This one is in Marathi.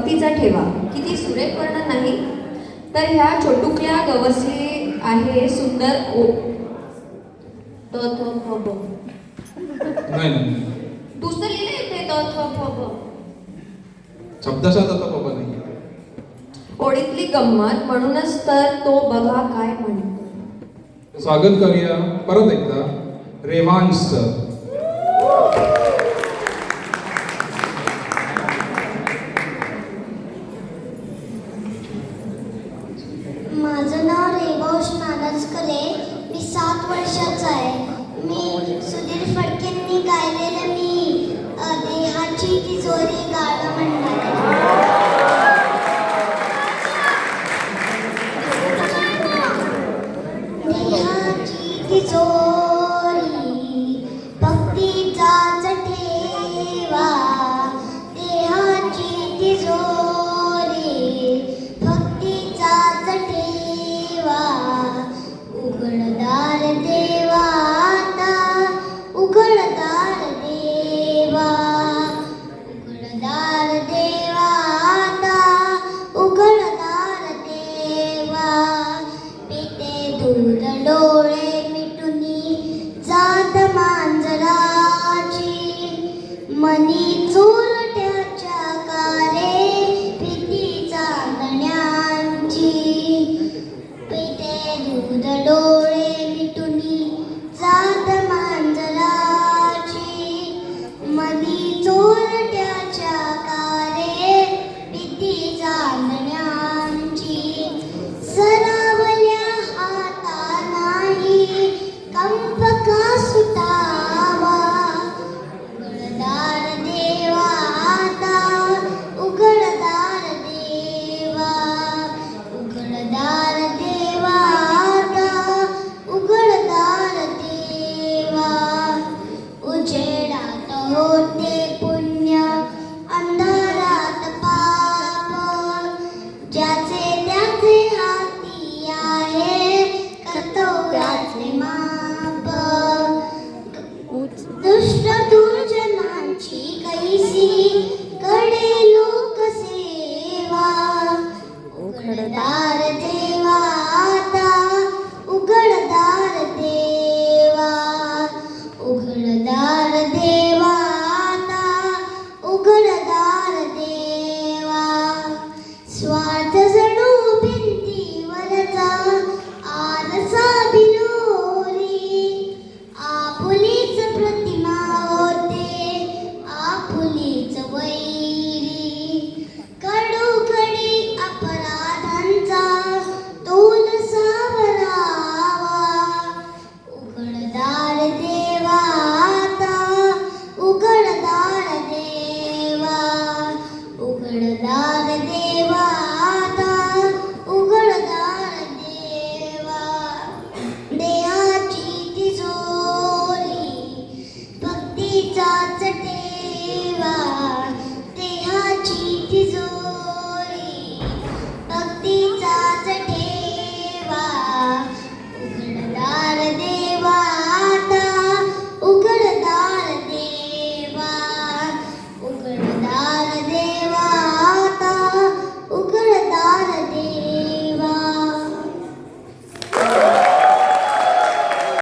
सक्तीचा ठेवा. किती सुरेख वर्णन नाही. तर ह्या छोटुकल्या गवसली आहे सुंदर ओ त थ फ ब. नाही तूच तर लिहिलंय ते त थ फ ब. शब्दशः आता बाबा नाही. ओळीतली गंमत म्हणूनच तर तो बघा काय म्हणतो. स्वागत करूया परत एकदा रेवांशचं.